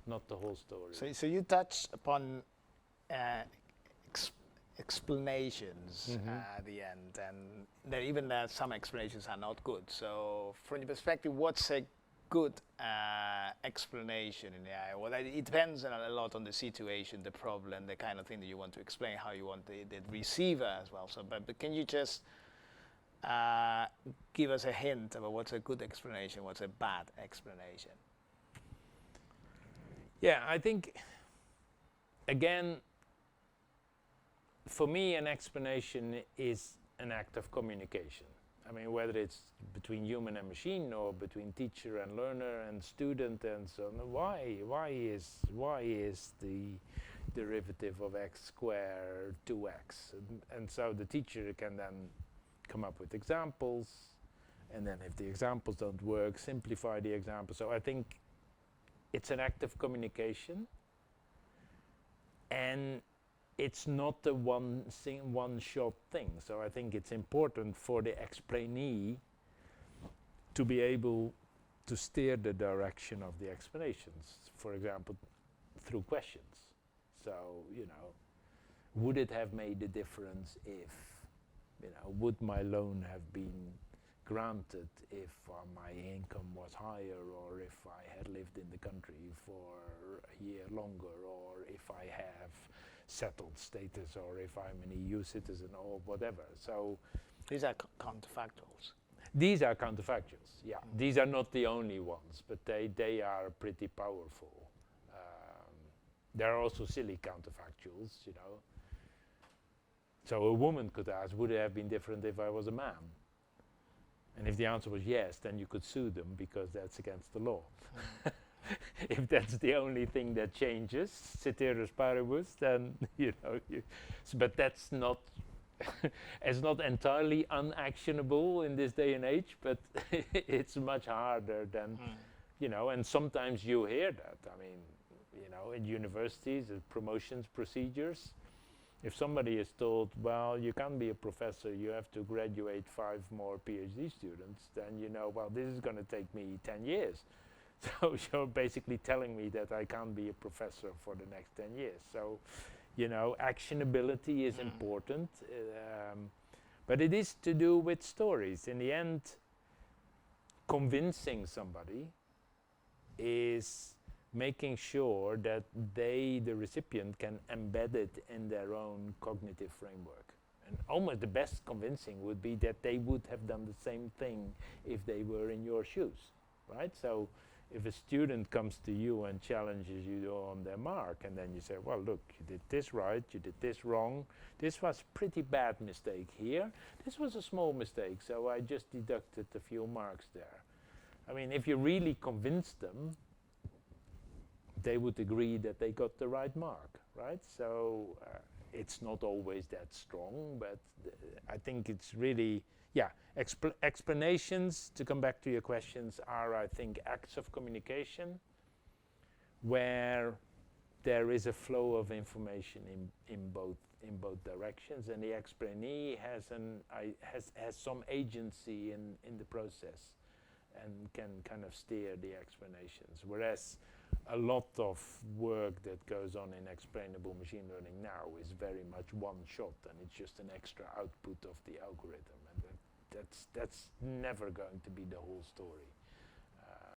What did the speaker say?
not the whole story. So you touched upon explanations at the end, and that even that some explanations are not good. So from your perspective, what's a good explanation in AI? Well, it depends a lot on the situation, the problem, the kind of thing that you want to explain, how you want the receiver as well. So, but can you just give us a hint about what's a good explanation, what's a bad explanation? Yeah, I think, again, for me, an explanation is an act of communication. I mean, whether it's between human and machine, or between teacher and learner and student and so on. Why is the derivative of x squared 2x? And so the teacher can then come up with examples, and then if the examples don't work, simplify the example. So I think it's an act of communication, and it's not a one-shot thing. So I think it's important for the explainee to be able to steer the direction of the explanations, for example, through questions. So, would it have made a difference if, would my loan have been granted if my income was higher, or if I had lived in the country for a year longer, or if I have settled status, or if I'm an EU citizen, or whatever. So these are counterfactuals. These are counterfactuals, yeah. These are not the only ones, but they are pretty powerful. There are also silly counterfactuals, So a woman could ask, would it have been different if I was a man? And if the answer was yes, then you could sue them, because that's against the law. If that's the only thing that changes, ceteris paribus, then but that's not it's not entirely unactionable in this day and age, but it's much harder than and sometimes you hear that. I mean, in universities, promotions procedures, if somebody is told, well, you can't be a professor, you have to graduate 5 more PhD students, then well, this is going to take me 10 years. So you're basically telling me that I can't be a professor for the next 10 years. So, actionability is important, but it is to do with stories. In the end, convincing somebody is making sure that they, the recipient, can embed it in their own cognitive framework. And almost the best convincing would be that they would have done the same thing if they were in your shoes, right? So if a student comes to you and challenges you on their mark, and then you say, well, look, you did this right, you did this wrong, this was a pretty bad mistake here, this was a small mistake, so I just deducted a few marks there. I mean, if you really convince them, they would agree that they got the right mark, right? So it's not always that strong, but I think it's really, explanations, to come back to your questions, are, I think, acts of communication where there is a flow of information in both directions, and the explainee has some agency in the process and can kind of steer the explanations. Whereas a lot of work that goes on in explainable machine learning now is very much one shot, and it's just an extra output of the algorithm, and that's never going to be the whole story.